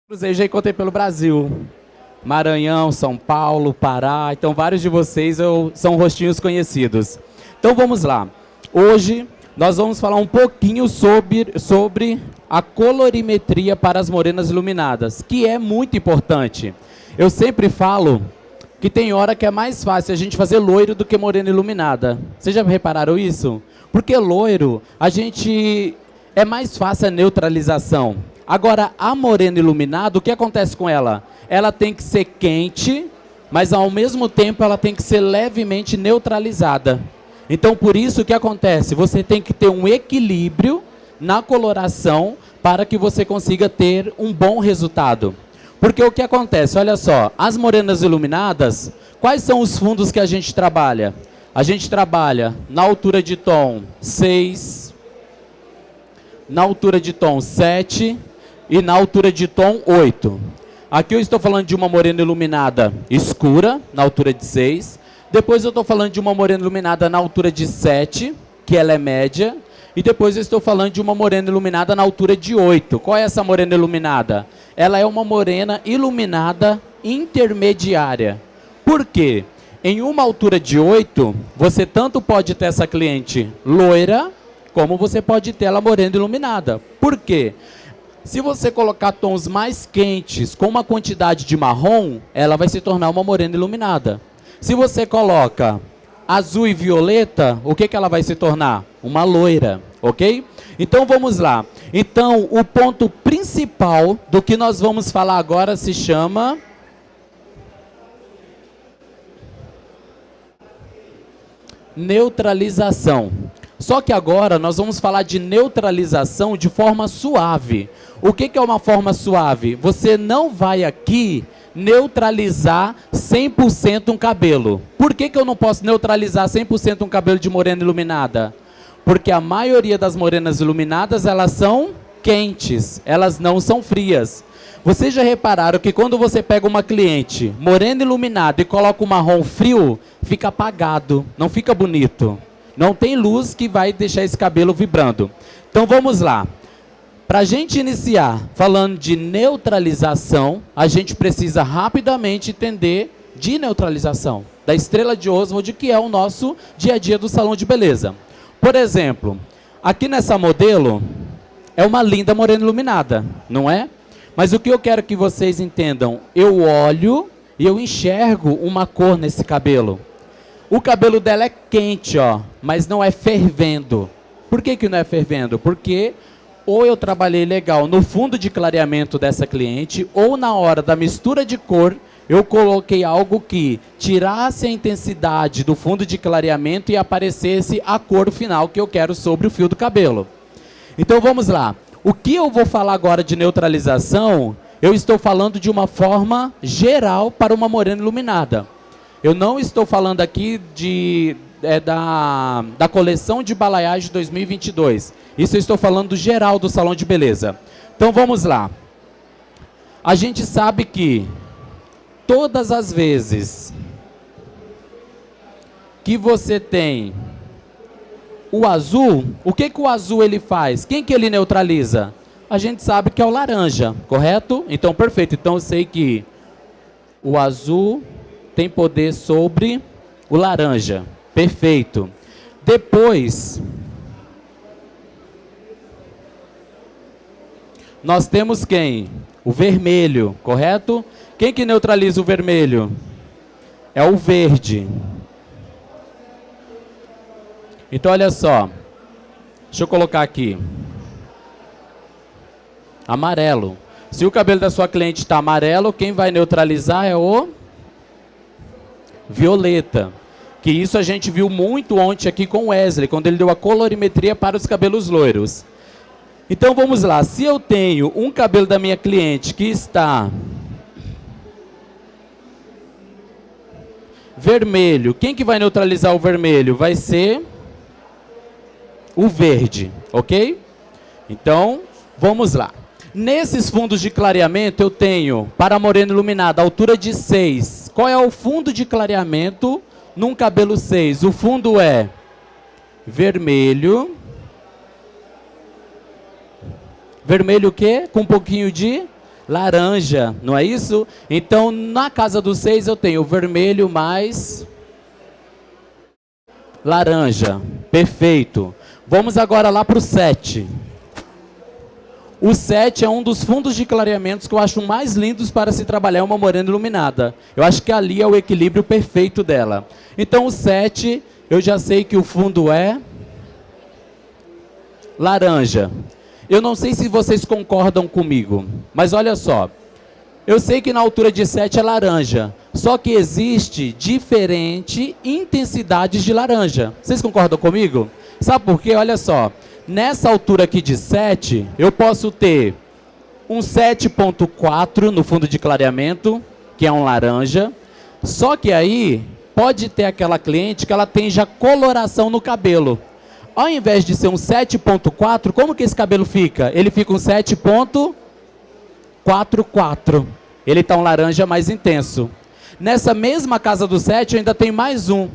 Cruzei, já encontrei pelo Brasil. Maranhão, São Paulo, Pará. Então, vários de vocês são rostinhos conhecidos. Então, vamos lá. Hoje, nós vamos falar um pouquinho sobre a colorimetria para as morenas iluminadas, que é muito importante. Eu sempre falo que tem hora que é mais fácil a gente fazer loiro do que morena iluminada. Vocês já repararam isso? Porque loiro, é mais fácil a neutralização. Agora, a morena iluminada, o que acontece com ela? Ela tem que ser quente, mas ao mesmo tempo ela tem que ser levemente neutralizada. Então, por isso, o que acontece? Você tem que ter um equilíbrio na coloração para que você consiga ter um bom resultado. Porque o que acontece? Olha só, as morenas iluminadas, quais são os fundos que a gente trabalha? A gente trabalha na altura de tom 6, na altura de tom 7 e na altura de tom 8. Aqui eu estou falando de uma morena iluminada escura, na altura de 6. Depois eu estou falando de uma morena iluminada na altura de 7, que ela é média. E depois eu estou falando de uma morena iluminada na altura de 8. Qual é essa morena iluminada? Ela é uma morena iluminada intermediária. Por quê? Em uma altura de 8, você tanto pode ter essa cliente loira, como você pode ter ela morena iluminada. Por quê? Se você colocar tons mais quentes com uma quantidade de marrom, ela vai se tornar uma morena iluminada. Se você coloca azul e violeta, o que ela vai se tornar? Uma loira, ok? Então vamos lá. Então o ponto principal do que nós vamos falar agora se chama neutralização. Só que agora nós vamos falar de neutralização de forma suave. O que é uma forma suave? Você não vai aqui neutralizar 100% um cabelo. Por que eu não posso neutralizar 100% um cabelo de morena iluminada? Porque a maioria das morenas iluminadas, elas são quentes, elas não são frias. Vocês já repararam que quando você pega uma cliente morena iluminada e coloca um marrom frio, fica apagado, não fica bonito. Não tem luz que vai deixar esse cabelo vibrando. Então vamos lá. Para a gente iniciar falando de neutralização, a gente precisa rapidamente entender de neutralização, da estrela de Oswald, que é o nosso dia a dia do salão de beleza. Por exemplo, aqui nessa modelo é uma linda morena iluminada, não é? Mas o que eu quero que vocês entendam, eu olho e eu enxergo uma cor nesse cabelo. O cabelo dela é quente, ó, mas não é fervendo. Por que não é fervendo? Porque ou eu trabalhei legal no fundo de clareamento dessa cliente, ou na hora da mistura de cor, eu coloquei algo que tirasse a intensidade do fundo de clareamento e aparecesse a cor final que eu quero sobre o fio do cabelo. Então vamos lá. O que eu vou falar agora de neutralização, eu estou falando de uma forma geral para uma morena iluminada. Eu não estou falando aqui da coleção de balayage 2022. Isso eu estou falando do geral do salão de beleza. Então vamos lá. A gente sabe que todas as vezes que você tem o azul, o que o azul ele faz? Quem que ele neutraliza? A gente sabe que é o laranja, correto? Então perfeito. Então eu sei que o azul tem poder sobre o laranja. Perfeito. Depois, nós temos quem? O vermelho, correto? Quem que neutraliza o vermelho? É o verde. Então, olha só. Deixa eu colocar aqui. Amarelo. Se o cabelo da sua cliente está amarelo, quem vai neutralizar é o violeta. Que isso a gente viu muito ontem aqui com o Wesley, quando ele deu a colorimetria para os cabelos loiros. Então vamos lá, se eu tenho um cabelo da minha cliente que está vermelho, quem que vai neutralizar o vermelho? Vai ser o verde, ok? Então, vamos lá. Nesses fundos de clareamento eu tenho, para a morena iluminada, altura de 6. Qual é o fundo de clareamento num cabelo 6? O fundo é vermelho. Vermelho o quê? Com um pouquinho de laranja, não é isso? Então, na casa do 6 eu tenho vermelho mais laranja. Perfeito. Vamos agora lá para o 7. O 7 é um dos fundos de clareamentos que eu acho mais lindos para se trabalhar uma morena iluminada. Eu acho que ali é o equilíbrio perfeito dela. Então, o 7, eu já sei que o fundo é laranja. Eu não sei se vocês concordam comigo, mas olha só. Eu sei que na altura de 7 é laranja, só que existe diferentes intensidades de laranja. Vocês concordam comigo? Sabe por quê? Olha só. Nessa altura aqui de 7, eu posso ter um 7.4 no fundo de clareamento, que é um laranja. Só que aí pode ter aquela cliente que ela tem já coloração no cabelo. Ao invés de ser um 7.4, como que esse cabelo fica? Ele fica um 7.44. Ele está um laranja mais intenso. Nessa mesma casa do 7, eu ainda tenho mais um.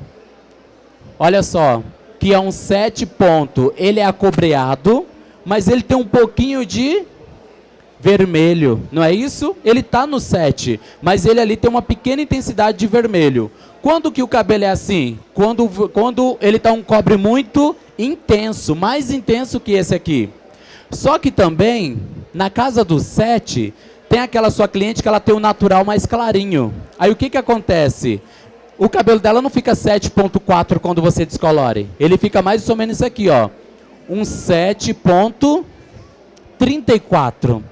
Olha só, que é um 7 ponto. Ele é acobreado, mas ele tem um pouquinho de vermelho, não é isso? Ele está no 7, mas ele ali tem uma pequena intensidade de vermelho. Quando que o cabelo é assim? Quando ele está um cobre muito intenso, mais intenso que esse aqui. Só que também, na casa do 7, tem aquela sua cliente que ela tem o natural mais clarinho. Aí o que que acontece? O cabelo dela não fica 7.4 quando você descolore. Ele fica mais ou menos isso aqui, ó. Um 7.34.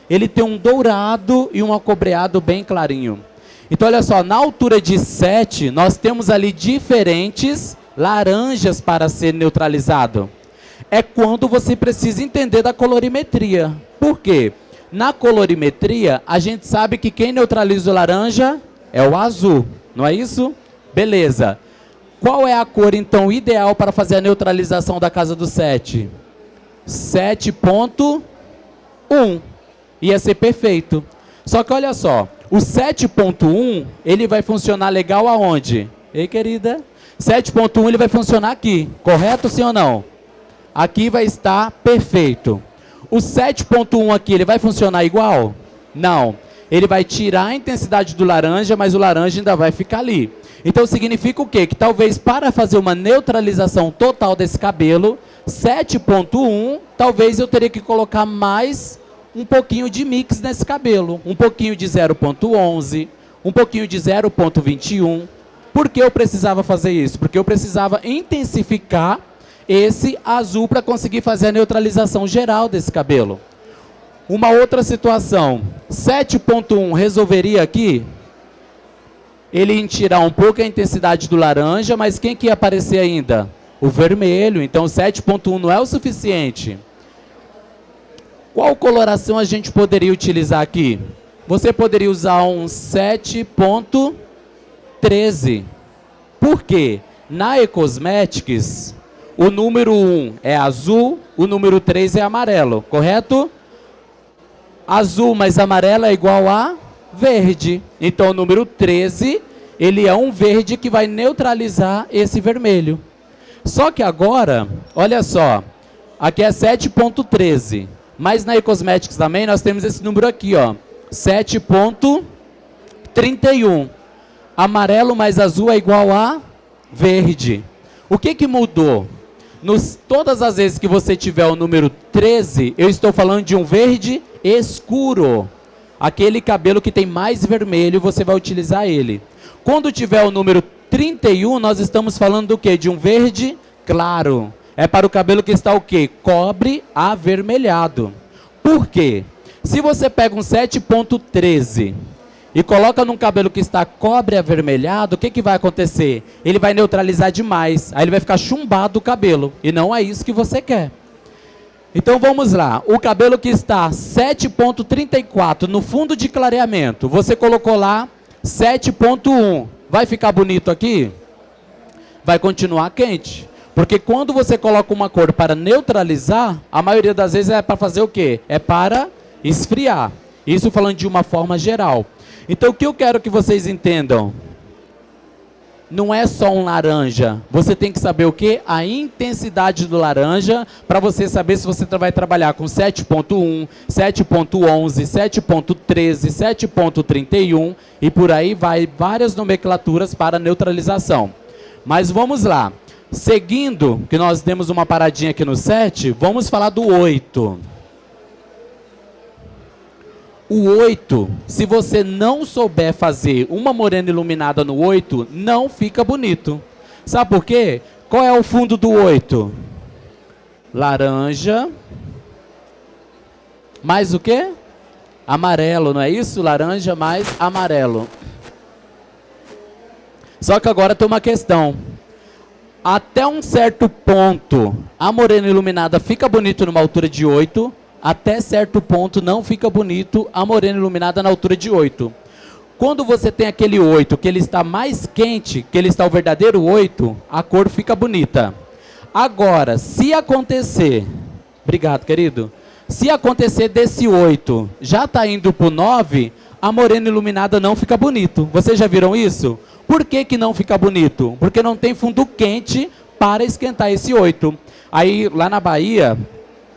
Ele tem um dourado e um acobreado bem clarinho. Então, olha só, na altura de 7, nós temos ali diferentes laranjas para ser neutralizado. É quando você precisa entender da colorimetria. Por quê? Na colorimetria, a gente sabe que quem neutraliza o laranja é o azul, não é isso? Beleza. Qual é a cor, então, ideal para fazer a neutralização da casa do 7? 7.1. Ia ser perfeito. Só que olha só, o 7.1, ele vai funcionar legal aonde? Ei, querida? 7.1 ele vai funcionar aqui, correto sim ou não? Aqui vai estar perfeito. O 7.1 aqui, ele vai funcionar igual? Não. Ele vai tirar a intensidade do laranja, mas o laranja ainda vai ficar ali. Então significa o quê? Que talvez para fazer uma neutralização total desse cabelo, 7.1, talvez eu teria que colocar mais um pouquinho de mix nesse cabelo. Um pouquinho de 0.11, um pouquinho de 0.21. Por que eu precisava fazer isso? Porque eu precisava intensificar esse azul para conseguir fazer a neutralização geral desse cabelo. Uma outra situação, 7.1 resolveria aqui? Ele ia tirar um pouco a intensidade do laranja, mas quem que ia aparecer ainda? O vermelho, então 7.1 não é o suficiente. Qual coloração a gente poderia utilizar aqui? Você poderia usar um 7.13. Por quê? Na E-Cosmetics, o número 1 é azul, o número 3 é amarelo, correto? Azul mais amarelo é igual a verde. Então, o número 13, ele é um verde que vai neutralizar esse vermelho. Só que agora, olha só, aqui é 7.13. Mas na E-Cosmetics também nós temos esse número aqui, ó, 7.31. Amarelo mais azul é igual a verde. O que que mudou? Todas as vezes que você tiver o número 13, eu estou falando de um verde escuro. Aquele cabelo que tem mais vermelho, você vai utilizar ele. Quando tiver o número 31, nós estamos falando do quê? De um verde claro. É para o cabelo que está o quê? Cobre avermelhado. Por quê? Se você pega um 7.13 e coloca num cabelo que está cobre avermelhado, o que que vai acontecer? Ele vai neutralizar demais. Aí ele vai ficar chumbado o cabelo. E não é isso que você quer. Então vamos lá. O cabelo que está 7.34 no fundo de clareamento, você colocou lá 7.1. Vai ficar bonito aqui? Vai continuar quente. Porque quando você coloca uma cor para neutralizar, a maioria das vezes é para fazer o quê? É para esfriar. Isso falando de uma forma geral. Então o que eu quero que vocês entendam? não é só um laranja. Você tem que saber o quê? A intensidade do laranja, para você saber se você vai trabalhar com 7.1, 7.11, 7.13, 7.31 e por aí vai várias nomenclaturas para neutralização. Mas vamos lá. Seguindo, que nós demos uma paradinha aqui no 7, vamos falar do 8. O 8, se você não souber fazer uma morena iluminada no 8, não fica bonito. Sabe por quê? Qual é o fundo do 8? Laranja. Mais o quê? Amarelo, não é isso? Laranja mais amarelo. Só que agora tem uma questão. Até um certo ponto, a morena iluminada fica bonito numa altura de 8. Até certo ponto não fica bonito a morena iluminada na altura de 8. Quando você tem aquele 8, que ele está mais quente, que ele está o verdadeiro 8, a cor fica bonita. Agora, se acontecer, obrigado querido, se acontecer desse 8, já está indo para o 9, a morena iluminada não fica bonito. Vocês já viram isso? Por que que não fica bonito? Porque não tem fundo quente para esquentar esse 8. Aí, lá na Bahia...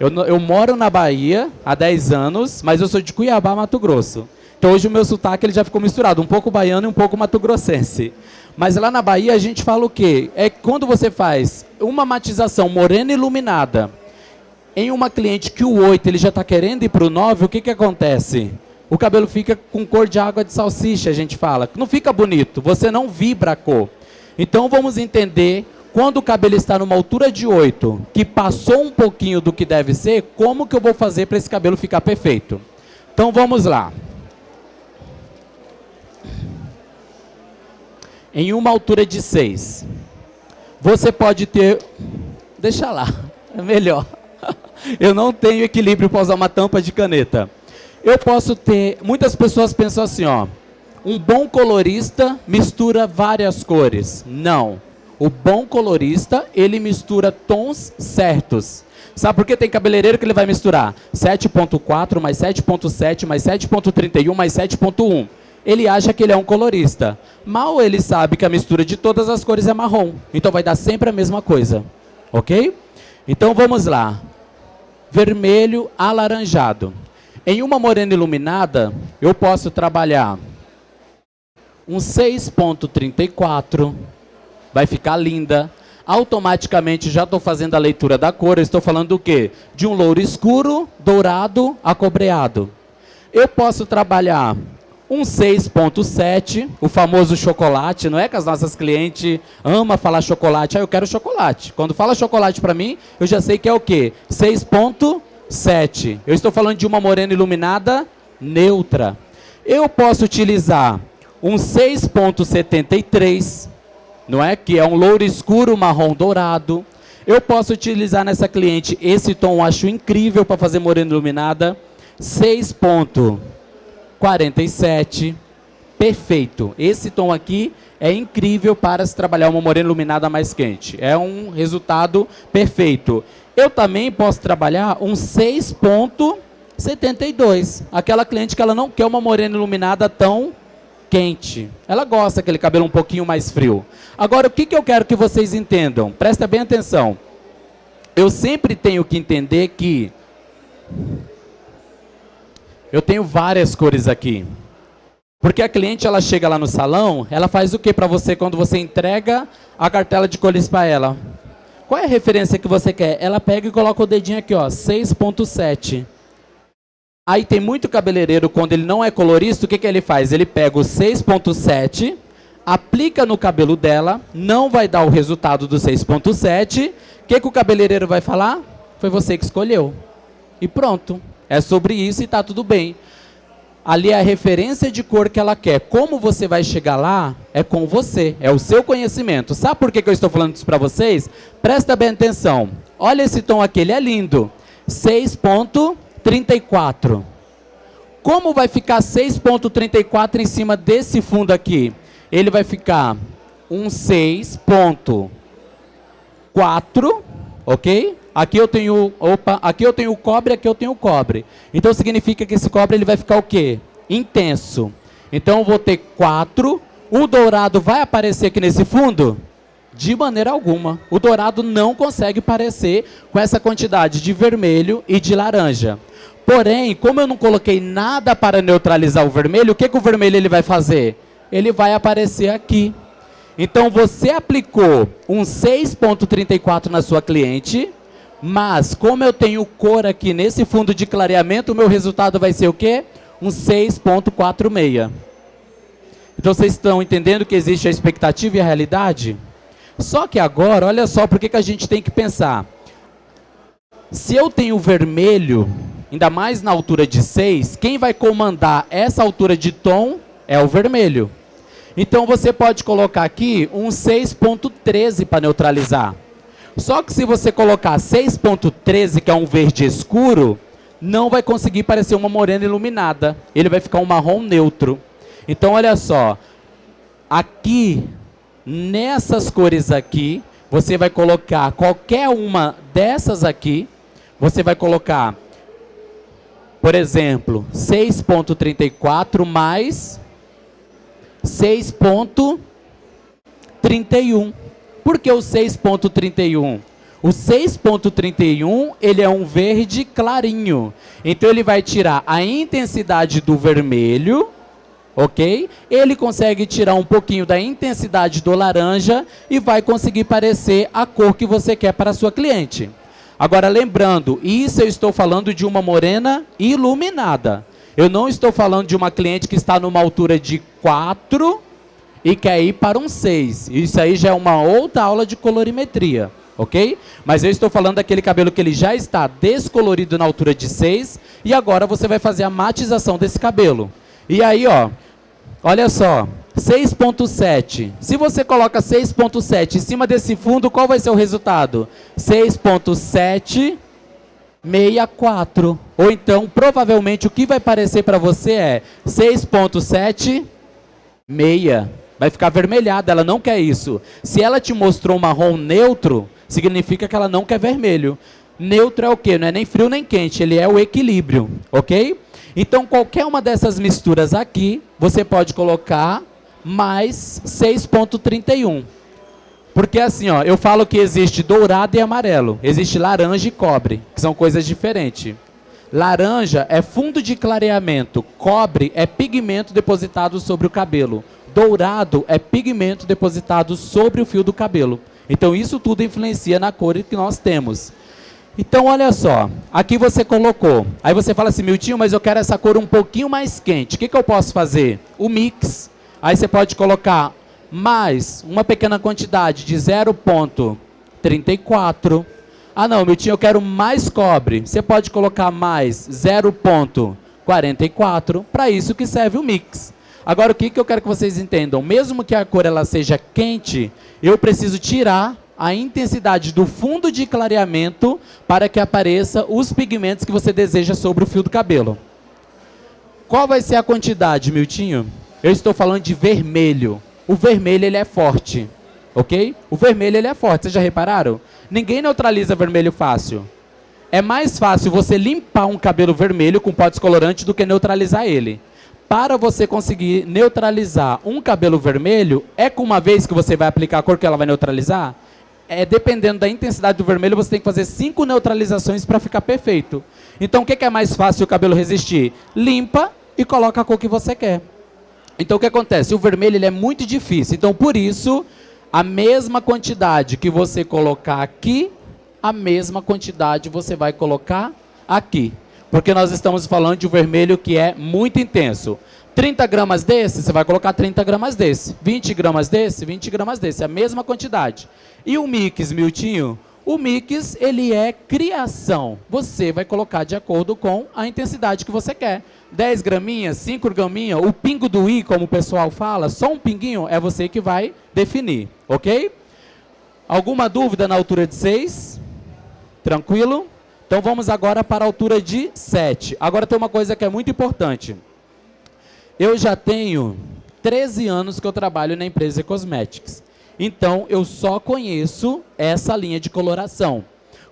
Eu moro na Bahia há 10 anos, mas eu sou de Cuiabá, Mato Grosso. Então hoje o meu sotaque ele já ficou misturado, um pouco baiano e um pouco mato-grossense. Mas lá na Bahia a gente fala o quê? É quando você faz uma matização morena iluminada em uma cliente que o 8 ele já está querendo ir para o 9, o que que acontece? O cabelo fica com cor de água de salsicha, a gente fala. Não fica bonito, você não vibra a cor. Então vamos entender... Quando o cabelo está numa altura de 8, que passou um pouquinho do que deve ser, como que eu vou fazer para esse cabelo ficar perfeito? Então vamos lá. Em uma altura de 6, você pode ter... Deixa lá, é melhor. Eu não tenho equilíbrio para usar uma tampa de caneta. Eu posso ter... Muitas pessoas pensam assim, ó. Um bom colorista mistura várias cores. Não. O bom colorista, ele mistura tons certos. Sabe por que tem cabeleireiro que ele vai misturar? 7.4 mais 7.7 mais 7.31 mais 7.1. Ele acha que ele é um colorista. Mal ele sabe que a mistura de todas as cores é marrom. Então vai dar sempre a mesma coisa. Ok? Então vamos lá. Vermelho alaranjado. Em uma morena iluminada, eu posso trabalhar um 6.34. Vai ficar linda. Automaticamente já estou fazendo a leitura da cor. Eu estou falando do quê? De um louro escuro, dourado, acobreado. Eu posso trabalhar um 6.7, o famoso chocolate. Não é que as nossas clientes amam falar chocolate. Ah, eu quero chocolate. Quando fala chocolate para mim, eu já sei que é o quê? 6.7. Eu estou falando de uma morena iluminada neutra. Eu posso utilizar um 6.73, não é? Que é um louro escuro, marrom dourado. Eu posso utilizar nessa cliente esse tom, eu acho incrível para fazer morena iluminada. 6.47. Perfeito. Esse tom aqui é incrível para se trabalhar uma morena iluminada mais quente. É um resultado perfeito. Eu também posso trabalhar um 6.72. Aquela cliente que ela não quer uma morena iluminada tão quente. Ela gosta daquele cabelo um pouquinho mais frio. Agora, o que eu quero que vocês entendam? Presta bem atenção. Eu sempre tenho que entender que eu tenho várias cores aqui. Porque a cliente, ela chega lá no salão, ela faz o que para você quando você entrega a cartela de cores para ela? Qual é a referência que você quer? Ela pega e coloca o dedinho aqui, ó, 6.7. Aí tem muito cabeleireiro, quando ele não é colorista, o que ele faz? Ele pega o 6.7, aplica no cabelo dela, não vai dar o resultado do 6.7. O que o cabeleireiro vai falar? Foi você que escolheu. E pronto. É sobre isso e está tudo bem. Ali é a referência de cor que ela quer. Como você vai chegar lá, é com você. É o seu conhecimento. Sabe por que eu estou falando isso para vocês? Presta bem atenção. Olha esse tom aqui, ele é lindo. 6.34. Como vai ficar 6.34 em cima desse fundo aqui? Ele vai ficar um 6.4, ok? Aqui eu tenho, aqui eu tenho cobre, aqui eu tenho cobre. Então significa que esse cobre ele vai ficar o quê? Intenso. Então eu vou ter 4 O dourado vai aparecer aqui nesse fundo? De maneira alguma. O dourado não consegue aparecer com essa quantidade de vermelho e de laranja. Porém, como eu não coloquei nada para neutralizar o vermelho, o que o vermelho ele vai fazer? Ele vai aparecer aqui. Então, você aplicou um 6,34 na sua cliente, mas como eu tenho cor aqui nesse fundo de clareamento, o meu resultado vai ser o quê? Um 6,46. Então, vocês estão entendendo que existe a expectativa e a realidade? Só que agora, olha só por que a gente tem que pensar. Se eu tenho vermelho, ainda mais na altura de 6, quem vai comandar essa altura de tom é o vermelho. Então, você pode colocar aqui um 6,13 para neutralizar. Só que se você colocar 6,13, que é um verde escuro, não vai conseguir parecer uma morena iluminada. Ele vai ficar um marrom neutro. Então, olha só. Aqui, nessas cores aqui, você vai colocar qualquer uma dessas aqui. Você vai colocar, por exemplo, 6,34 mais 6,31. Por que o 6,31? O 6,31 ele é um verde clarinho. Então ele vai tirar a intensidade do vermelho, ok? Ele consegue tirar um pouquinho da intensidade do laranja e vai conseguir parecer a cor que você quer para a sua cliente. Agora lembrando, isso eu estou falando de uma morena iluminada. Eu não estou falando de uma cliente que está numa altura de 4 e quer ir para um 6. Isso aí já é uma outra aula de colorimetria, ok? Mas eu estou falando daquele cabelo que ele já está descolorido na altura de 6 e agora você vai fazer a matização desse cabelo. E aí, ó, olha só, 6,7. Se você coloca 6,7 em cima desse fundo, qual vai ser o resultado? 6,764. Ou então, provavelmente, o que vai aparecer para você é 6,76. Vai ficar avermelhada, ela não quer isso. Se ela te mostrou um marrom neutro, significa que ela não quer vermelho. Neutro é o quê? Não é nem frio nem quente, ele é o equilíbrio, ok? Então, qualquer uma dessas misturas aqui, você pode colocar mais 6,31. Porque assim, ó, eu falo que existe dourado e amarelo. Existe laranja e cobre, que são coisas diferentes. Laranja é fundo de clareamento. Cobre é pigmento depositado sobre o cabelo. Dourado é pigmento depositado sobre o fio do cabelo. Então, isso tudo influencia na cor que nós temos. Então, olha só, aqui você colocou. Aí você fala assim, Miltinho, mas eu quero essa cor um pouquinho mais quente. O que eu posso fazer? O mix. Aí você pode colocar mais uma pequena quantidade de 0,34. Ah, não, Miltinho, eu quero mais cobre. Você pode colocar mais 0,44. Para isso que serve o mix. Agora, o que eu quero que vocês entendam? Mesmo que a cor ela seja quente, eu preciso tirar a intensidade do fundo de clareamento para que apareça os pigmentos que você deseja sobre o fio do cabelo. Qual vai ser a quantidade, Miltinho? Eu estou falando de vermelho. O vermelho ele é forte, ok? O vermelho ele é forte, vocês já repararam? Ninguém neutraliza vermelho fácil. É mais fácil você limpar um cabelo vermelho com pó descolorante do que neutralizar ele. Para você conseguir neutralizar um cabelo vermelho, é com uma vez que você vai aplicar a cor que ela vai neutralizar? Dependendo da intensidade do vermelho, você tem que fazer 5 neutralizações para ficar perfeito. Então, o que é mais fácil o cabelo resistir? Limpa e coloca a cor que você quer. Então, o que acontece? O vermelho ele é muito difícil. Então, por isso, a mesma quantidade que você colocar aqui, a mesma quantidade você vai colocar aqui. Porque nós estamos falando de um vermelho que é muito intenso. 30 gramas desse, você vai colocar 30 gramas desse. 20 gramas desse, 20 gramas desse. A mesma quantidade. E o mix, Miltinho? O mix, ele é criação. Você vai colocar de acordo com a intensidade que você quer. 10 graminhas, 5 graminhas, o pingo do i, como o pessoal fala, só um pinguinho, é você que vai definir, ok? Alguma dúvida na altura de 6? Tranquilo? Então vamos agora para a altura de 7. Agora tem uma coisa que é muito importante. Eu já tenho 13 anos que eu trabalho na empresa Cosmetics. Então, eu só conheço essa linha de coloração.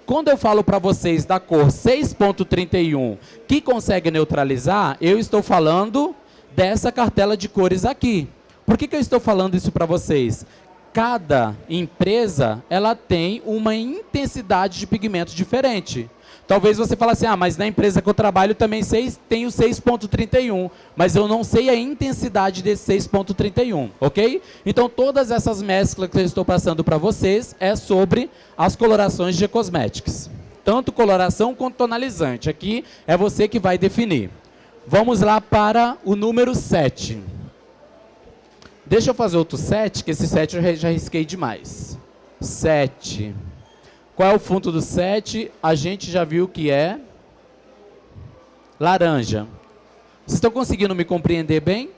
Quando eu falo para vocês da cor 6,31 que consegue neutralizar, eu estou falando dessa cartela de cores aqui. Por que eu estou falando isso para vocês? Cada empresa, ela tem uma intensidade de pigmento diferente. Talvez você fale assim, mas na empresa que eu trabalho também tenho 6.31, mas eu não sei a intensidade desse 6.31, ok? Então, todas essas mesclas que eu estou passando para vocês é sobre as colorações de cosméticos. Tanto coloração quanto tonalizante. Aqui é você que vai definir. Vamos lá para o número 7. Deixa eu fazer outro 7, que esse 7 eu já risquei demais. 7. Qual é o fundo do 7? A gente já viu que é laranja. Vocês estão conseguindo me compreender bem?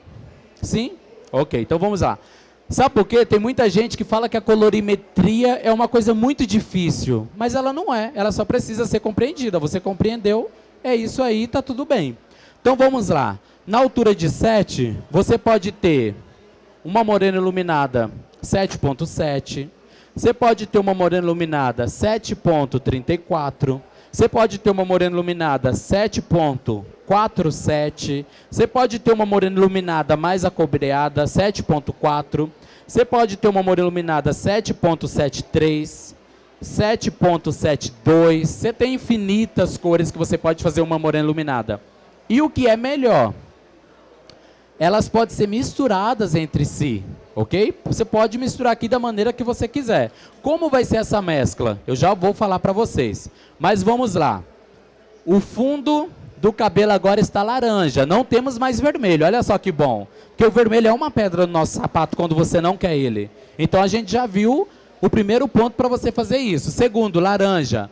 Sim? Ok, então vamos lá. Sabe por quê? Tem muita gente que fala que a colorimetria é uma coisa muito difícil, mas ela não é. Ela só precisa ser compreendida. Você compreendeu? É isso aí, tá tudo bem. Então vamos lá. Na altura de 7, você pode ter uma morena iluminada 7.7. Você pode ter uma morena iluminada 7.34. Você pode ter uma morena iluminada 7.47. Você pode ter uma morena iluminada mais acobreada 7.4. Você pode ter uma morena iluminada 7.73. 7.72. Você tem infinitas cores que você pode fazer uma morena iluminada. E o que é melhor? Elas podem ser misturadas entre si, ok? Você pode misturar aqui da maneira que você quiser. Como vai ser essa mescla? Eu já vou falar para vocês. Mas vamos lá. O fundo do cabelo agora está laranja. Não temos mais vermelho. Olha só que bom. Porque o vermelho é uma pedra no nosso sapato quando você não quer ele. Então a gente já viu o primeiro ponto para você fazer isso. Segundo, laranja.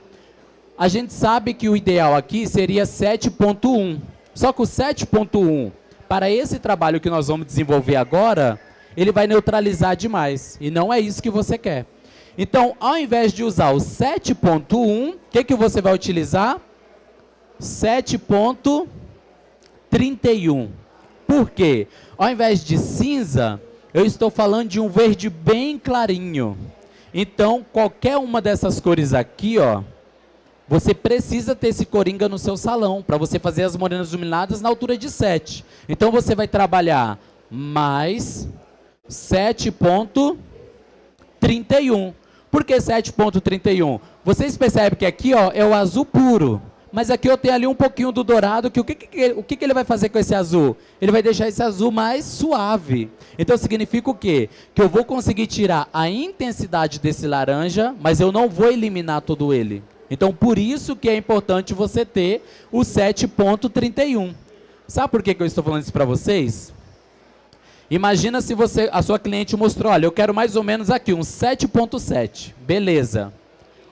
A gente sabe que o ideal aqui seria 7.1. Só que o 7.1... para esse trabalho que nós vamos desenvolver agora, ele vai neutralizar demais. E não é isso que você quer. Então, ao invés de usar o 7.1, o que você vai utilizar? 7.31. Por quê? Ao invés de cinza, eu estou falando de um verde bem clarinho. Então, qualquer uma dessas cores aqui, ó, você precisa ter esse coringa no seu salão, para você fazer as morenas iluminadas na altura de 7. Então, você vai trabalhar mais 7.31. Por que 7.31? Vocês percebem que aqui, ó, é o azul puro. Mas aqui eu tenho ali um pouquinho do dourado, que o que ele vai fazer com esse azul? Ele vai deixar esse azul mais suave. Então significa o quê? Que eu vou conseguir tirar a intensidade desse laranja, mas eu não vou eliminar todo ele. Então, por isso que é importante você ter o 7.31. Sabe por que eu estou falando isso para vocês? Imagina se a sua cliente mostrou, olha, eu quero mais ou menos aqui, um 7.7. Beleza.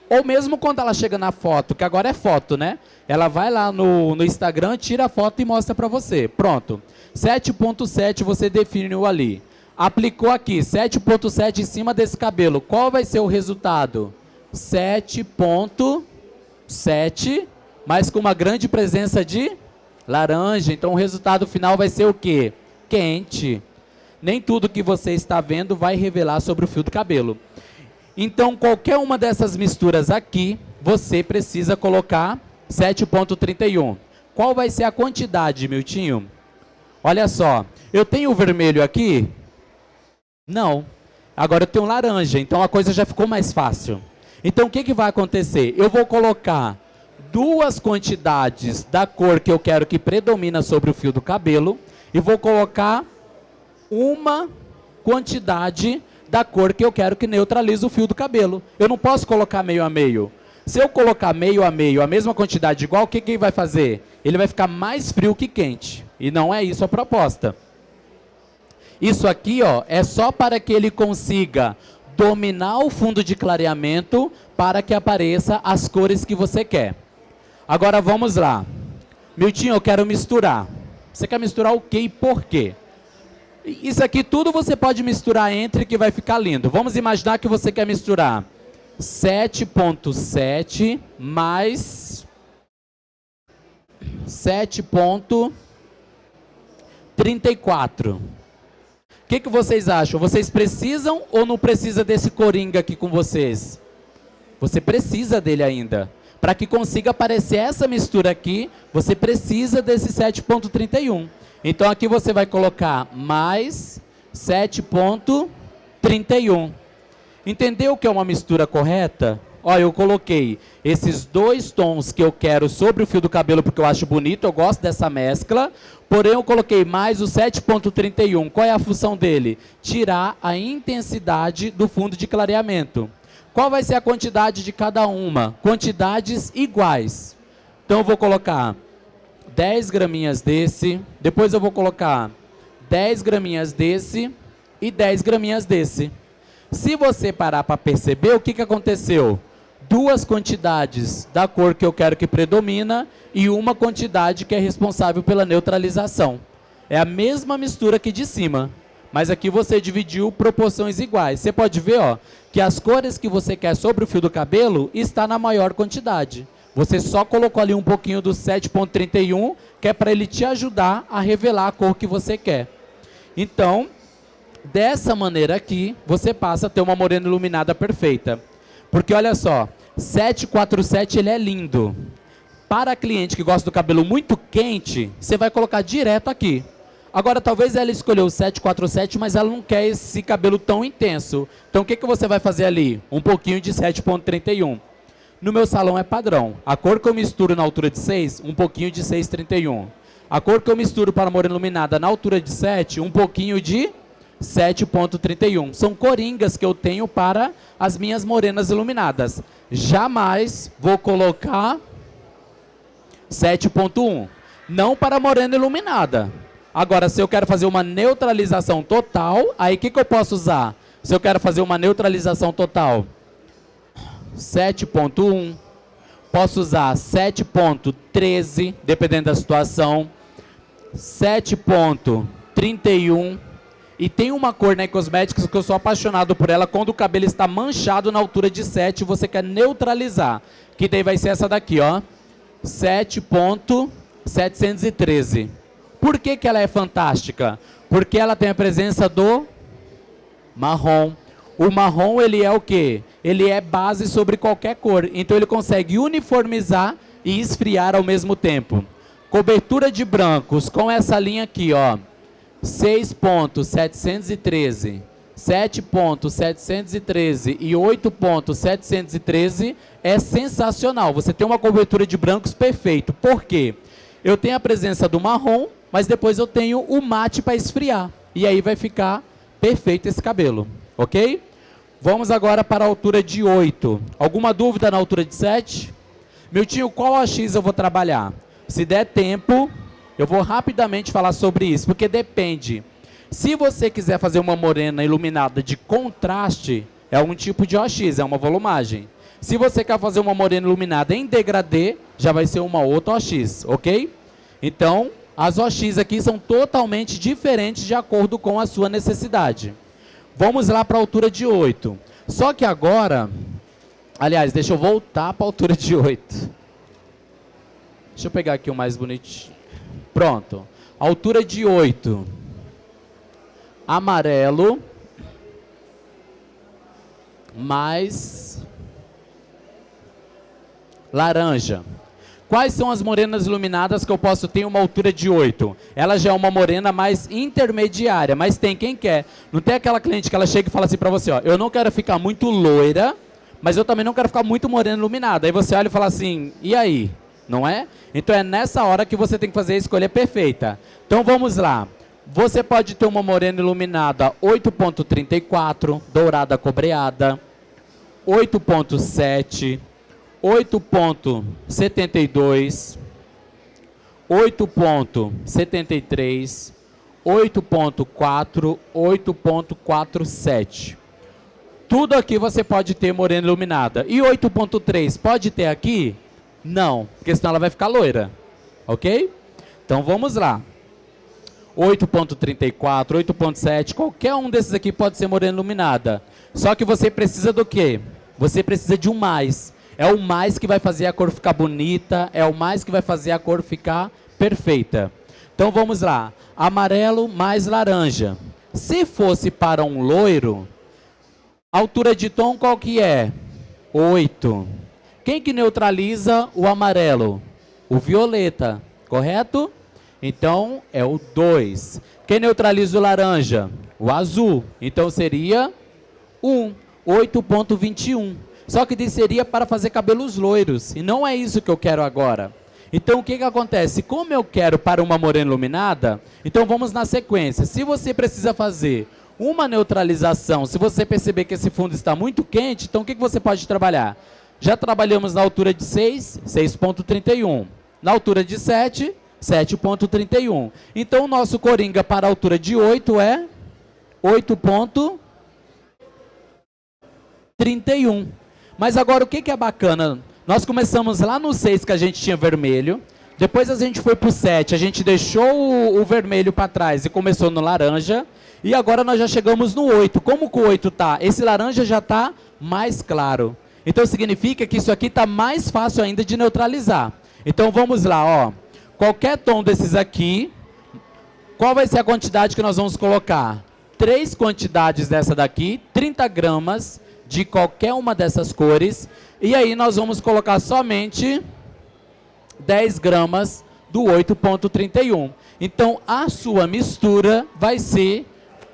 Ou mesmo quando ela chega na foto, que agora é foto, né? Ela vai lá no Instagram, tira a foto e mostra para você. Pronto. 7.7 você definiu ali. Aplicou aqui, 7.7 em cima desse cabelo. Qual vai ser o resultado? 7.7, mas com uma grande presença de laranja. Então, o resultado final vai ser o quê? Quente. Nem tudo que você está vendo vai revelar sobre o fio do cabelo. Então, qualquer uma dessas misturas aqui, você precisa colocar 7.31. Qual vai ser a quantidade, Miltinho? Olha só, eu tenho o vermelho aqui? Não. Agora eu tenho laranja, então a coisa já ficou mais fácil. Então, o que vai acontecer? Eu vou colocar duas quantidades da cor que eu quero que predomina sobre o fio do cabelo e vou colocar uma quantidade da cor que eu quero que neutralize o fio do cabelo. Eu não posso colocar meio a meio. Se eu colocar meio a meio, a mesma quantidade igual, o que ele vai fazer? Ele vai ficar mais frio que quente. E não é isso a proposta. Isso aqui, ó, é só para que ele consiga dominar o fundo de clareamento para que apareça as cores que você quer. Agora vamos lá. Miltinho, eu quero misturar. Você quer misturar o quê e por quê? Isso aqui tudo você pode misturar entre que vai ficar lindo. Vamos imaginar que você quer misturar 7.7 mais 7.34. O que vocês acham? Vocês precisam ou não precisa desse coringa aqui com vocês? Você precisa dele ainda. Para que consiga aparecer essa mistura aqui, você precisa desse 7.31. Então aqui você vai colocar mais 7,31. Entendeu o que é uma mistura correta? Ó, eu coloquei esses 2 tons que eu quero sobre o fio do cabelo porque eu acho bonito, eu gosto dessa mescla, porém eu coloquei mais o 7,31. Qual é a função dele? Tirar a intensidade do fundo de clareamento. Qual vai ser a quantidade de cada uma? Quantidades iguais. Então eu vou colocar 10 graminhas desse, depois eu vou colocar 10 graminhas desse e 10 graminhas desse. Se você parar para perceber, o que aconteceu? 2 quantidades da cor que eu quero que predomina e uma quantidade que é responsável pela neutralização. É a mesma mistura aqui de cima, mas aqui você dividiu proporções iguais. Você pode ver, ó, que as cores que você quer sobre o fio do cabelo está na maior quantidade. Você só colocou ali um pouquinho do 7,31, que é para ele te ajudar a revelar a cor que você quer. Então, dessa maneira aqui, você passa a ter uma morena iluminada perfeita. Porque olha só, 747 ele é lindo. Para a cliente que gosta do cabelo muito quente, você vai colocar direto aqui. Agora, talvez ela escolheu o 747, mas ela não quer esse cabelo tão intenso. Então, o que você vai fazer ali? Um pouquinho de 7,31. No meu salão é padrão. A cor que eu misturo na altura de 6, um pouquinho de 6,31. A cor que eu misturo para a morena iluminada na altura de 7, um pouquinho de 7,31. São coringas que eu tenho para as minhas morenas iluminadas. Jamais vou colocar 7,1. Não para a morena iluminada. Agora, se eu quero fazer uma neutralização total, aí o que eu posso usar? Se eu quero fazer uma neutralização total, 7,1. Posso usar 7,13, dependendo da situação. 7,31. E tem uma cor na Cosméticos que eu sou apaixonado por ela. Quando o cabelo está manchado na altura de 7, você quer neutralizar. Que daí vai ser essa daqui, ó. 7,713. Por que ela é fantástica? Porque ela tem a presença do marrom. O marrom, ele é o quê? Ele é base sobre qualquer cor. Então, ele consegue uniformizar e esfriar ao mesmo tempo. Cobertura de brancos com essa linha aqui, ó. 6,713, 7,713 e 8,713 é sensacional. Você tem uma cobertura de brancos perfeito. Por quê? Eu tenho a presença do marrom, mas depois eu tenho o mate para esfriar. E aí vai ficar perfeito esse cabelo, ok? Vamos agora para a altura de 8. Alguma dúvida na altura de 7? Miltinho, qual AX eu vou trabalhar? Se der tempo, eu vou rapidamente falar sobre isso, porque depende. Se você quiser fazer uma morena iluminada de contraste, é um tipo de OX, é uma volumagem. Se você quer fazer uma morena iluminada em degradê, já vai ser uma outra OX, ok? Então, as OX aqui são totalmente diferentes de acordo com a sua necessidade. Vamos lá para a altura de 8. Só que agora, aliás, deixa eu voltar para a altura de 8. Deixa eu pegar aqui o mais bonitinho. Pronto. Altura de 8. Amarelo. Mais laranja. Quais são as morenas iluminadas que eu posso ter uma altura de 8? Ela já é uma morena mais intermediária, mas tem quem quer. Não tem aquela cliente que ela chega e fala assim pra você, ó, eu não quero ficar muito loira, mas eu também não quero ficar muito morena iluminada. Aí você olha e fala assim, e aí? Não é? Então é nessa hora que você tem que fazer a escolha perfeita. Então vamos lá. Você pode ter uma morena iluminada 8,34, dourada cobreada, 8,7, 8,72, 8,73, 8,4, 8,47. Tudo aqui você pode ter morena iluminada. E 8,3 pode ter aqui? Não, porque senão ela vai ficar loira. Ok? Então vamos lá. 8,34, 8,7, qualquer um desses aqui pode ser morena iluminada. Só que você precisa do quê? Você precisa de um mais. É o mais que vai fazer a cor ficar bonita, é o mais que vai fazer a cor ficar perfeita. Então vamos lá. Amarelo mais laranja. Se fosse para um loiro, altura de tom qual que é? 8. Quem que neutraliza o amarelo? O violeta, correto? Então é o 2. Quem neutraliza o laranja? O azul. Então seria 1, 8,21. Só que seria para fazer cabelos loiros. E não é isso que eu quero agora. Então o que acontece? Como eu quero para uma morena iluminada, então vamos na sequência. Se você precisa fazer uma neutralização, se você perceber que esse fundo está muito quente, então o que você pode trabalhar? Já trabalhamos na altura de 6, 6,31. Na altura de 7, 7,31. Então o nosso coringa para a altura de 8 é 8,31. Mas agora o que é bacana? Nós começamos lá no 6 que a gente tinha vermelho, depois a gente foi para o 7, a gente deixou o vermelho para trás e começou no laranja, e agora nós já chegamos no 8. Como que o 8 está? Esse laranja já está mais claro. Então significa que isso aqui está mais fácil ainda de neutralizar. Então vamos lá, ó. Qualquer tom desses aqui, qual vai ser a quantidade que nós vamos colocar? 3 quantidades dessa daqui, 30 gramas de qualquer uma dessas cores, e aí nós vamos colocar somente 10 gramas do 8,31. Então a sua mistura vai ser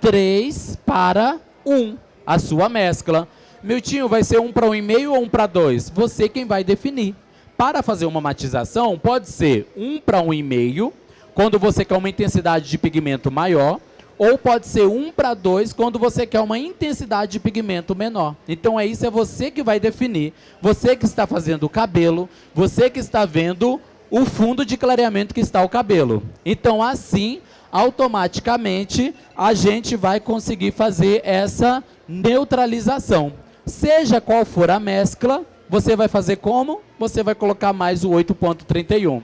3 para 1, a sua mescla. Miltinho, vai ser 1 para 1,5 ou 1 para 2? Você quem vai definir. Para fazer uma matização, pode ser 1 para 1,5, quando você quer uma intensidade de pigmento maior, ou pode ser 1 para 2, quando você quer uma intensidade de pigmento menor. Então isso é você que vai definir, você que está fazendo o cabelo, você que está vendo o fundo de clareamento que está o cabelo. Então assim, automaticamente, a gente vai conseguir fazer essa neutralização. Seja qual for a mescla, você vai fazer como? Você vai colocar mais o 8,31.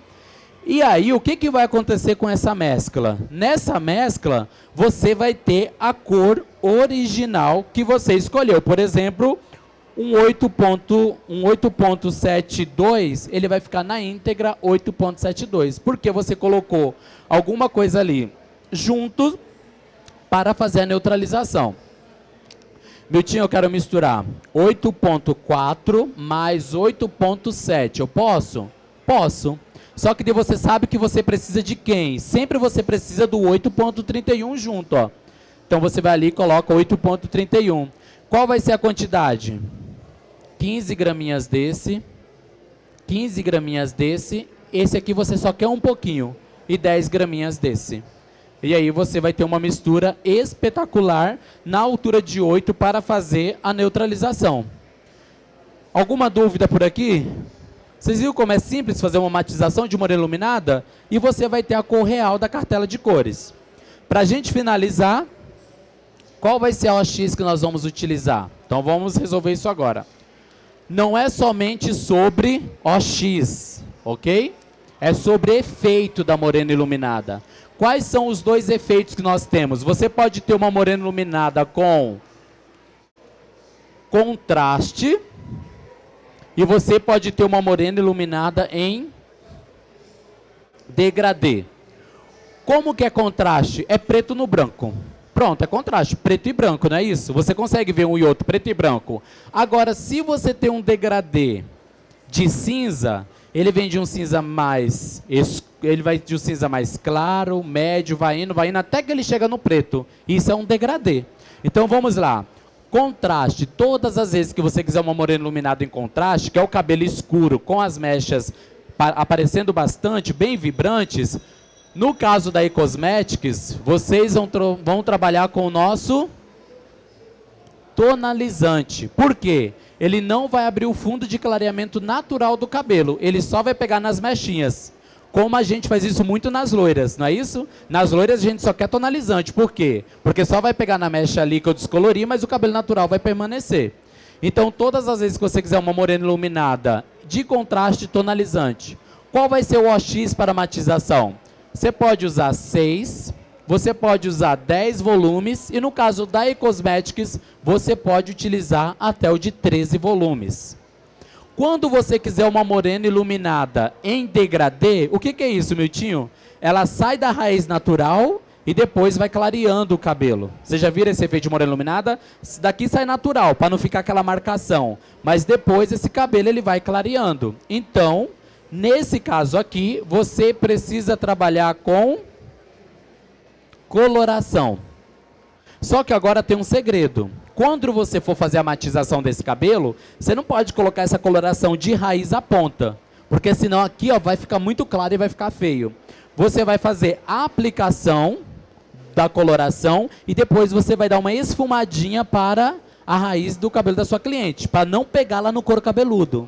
E aí, o que vai acontecer com essa mescla? Nessa mescla, você vai ter a cor original que você escolheu. Por exemplo, um 8,72, ele vai ficar na íntegra 8,72. Porque você colocou alguma coisa ali junto para fazer a neutralização. Miltinho, eu quero misturar 8,4 mais 8,7. Eu posso? Posso. Só que você sabe que você precisa de quem? Sempre você precisa do 8,31 junto, ó. Então você vai ali e coloca 8,31. Qual vai ser a quantidade? 15 graminhas desse, 15 graminhas desse, esse aqui você só quer um pouquinho, e 10 graminhas desse. E aí você vai ter uma mistura espetacular na altura de 8 para fazer a neutralização. Alguma dúvida por aqui? Vocês viram como é simples fazer uma matização de morena iluminada? E você vai ter a cor real da cartela de cores. Para a gente finalizar, qual vai ser a OX que nós vamos utilizar? Então vamos resolver isso agora. Não é somente sobre OX, ok? É sobre efeito da morena iluminada. Quais são os dois efeitos que nós temos? Você pode ter uma morena iluminada com contraste, e você pode ter uma morena iluminada em degradê. Como que é contraste? É preto no branco. Pronto, é contraste, preto e branco, não é isso? Você consegue ver um e outro, preto e branco. Agora, se você tem um degradê de cinza, ele vem de um cinza mais ele vai de um cinza mais claro, médio, vai indo até que ele chega no preto. Isso é um degradê. Então vamos lá. Contraste, todas as vezes que você quiser uma morena iluminada em contraste, que é o cabelo escuro com as mechas aparecendo bastante, bem vibrantes, no caso da E-Cosmetics, vocês vão trabalhar com o nosso tonalizante. Por quê? Ele não vai abrir o fundo de clareamento natural do cabelo, ele só vai pegar nas mechinhas. Como a gente faz isso muito nas loiras, não é isso? Nas loiras a gente só quer tonalizante. Por quê? Porque só vai pegar na mecha ali que eu descolori, mas o cabelo natural vai permanecer. Então, todas as vezes que você quiser uma morena iluminada de contraste tonalizante, qual vai ser o OX para matização? Você pode usar 6, você pode usar 10 volumes, e no caso da E-Cosmetics, você pode utilizar até o de 13 volumes. Quando você quiser uma morena iluminada em degradê, o que é isso, Miltinho? Ela sai da raiz natural e depois vai clareando o cabelo. Você já viram esse efeito de morena iluminada? Daqui sai natural, para não ficar aquela marcação. Mas depois esse cabelo ele vai clareando. Então, nesse caso aqui, você precisa trabalhar com coloração. Só que agora tem um segredo. Quando você for fazer a matização desse cabelo, você não pode colocar essa coloração de raiz à ponta, porque senão aqui ó, vai ficar muito claro e vai ficar feio. Você vai fazer a aplicação da coloração e depois você vai dar uma esfumadinha para a raiz do cabelo da sua cliente, para não pegar lá no couro cabeludo.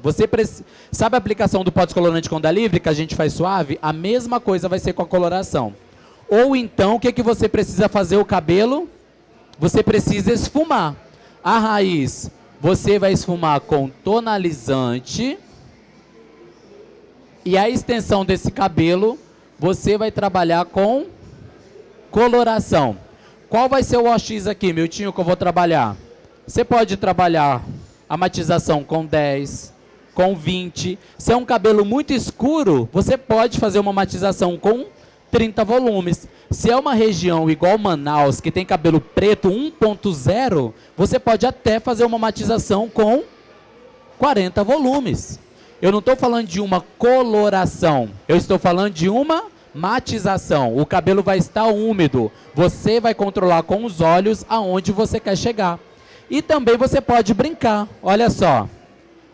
Sabe a aplicação do pó descolorante com da livre, que a gente faz suave? A mesma coisa vai ser com a coloração. Ou então, o que, que você precisa fazer o cabelo? Você precisa esfumar. A raiz, você vai esfumar com tonalizante. E a extensão desse cabelo, você vai trabalhar com coloração. Qual vai ser o OX aqui, Miltinho, que eu vou trabalhar? Você pode trabalhar a matização com 10, com 20. Se é um cabelo muito escuro, você pode fazer uma matização com 30 volumes. Se é uma região igual Manaus, que tem cabelo preto 1.0, você pode até fazer uma matização com 40 volumes. Eu não estou falando de uma coloração, eu estou falando de uma matização. O cabelo vai estar úmido, você vai controlar com os olhos aonde você quer chegar. E também você pode brincar, olha só.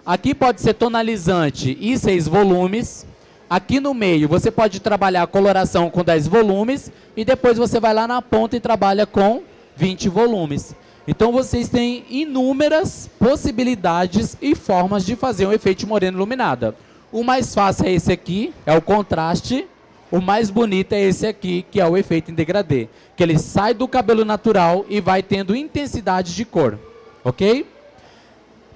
Aqui pode ser tonalizante e 6 volumes. Aqui no meio você pode trabalhar a coloração com 10 volumes e depois você vai lá na ponta e trabalha com 20 volumes. Então vocês têm inúmeras possibilidades e formas de fazer um efeito moreno iluminada. O mais fácil é esse aqui, é o contraste. O mais bonito é esse aqui, que é o efeito em degradê, que ele sai do cabelo natural e vai tendo intensidade de cor, ok?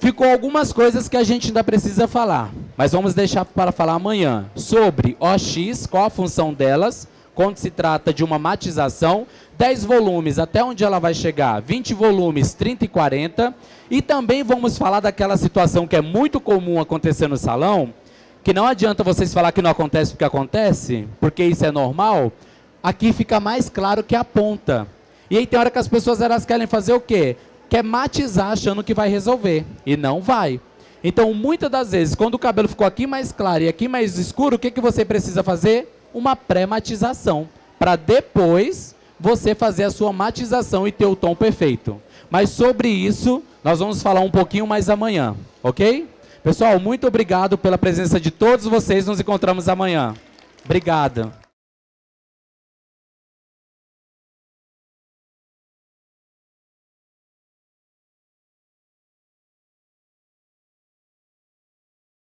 Ficou algumas coisas que a gente ainda precisa falar, mas vamos deixar para falar amanhã sobre OX, qual a função delas, quando se trata de uma matização, 10 volumes, até onde ela vai chegar, 20 volumes, 30 e 40, e também vamos falar daquela situação que é muito comum acontecer no salão, que não adianta vocês falar que não acontece porque acontece, porque isso é normal, aqui fica mais claro que a ponta. E aí tem hora que as pessoas elas querem fazer o quê? Quer matizar achando que vai resolver, e não vai. Então, muitas das vezes, quando o cabelo ficou aqui mais claro e aqui mais escuro, o que, que você precisa fazer? Uma pré-matização, para depois você fazer a sua matização e ter o tom perfeito. Mas sobre isso, nós vamos falar um pouquinho mais amanhã, ok? Pessoal, muito obrigado pela presença de todos vocês. Nos encontramos amanhã. Obrigado.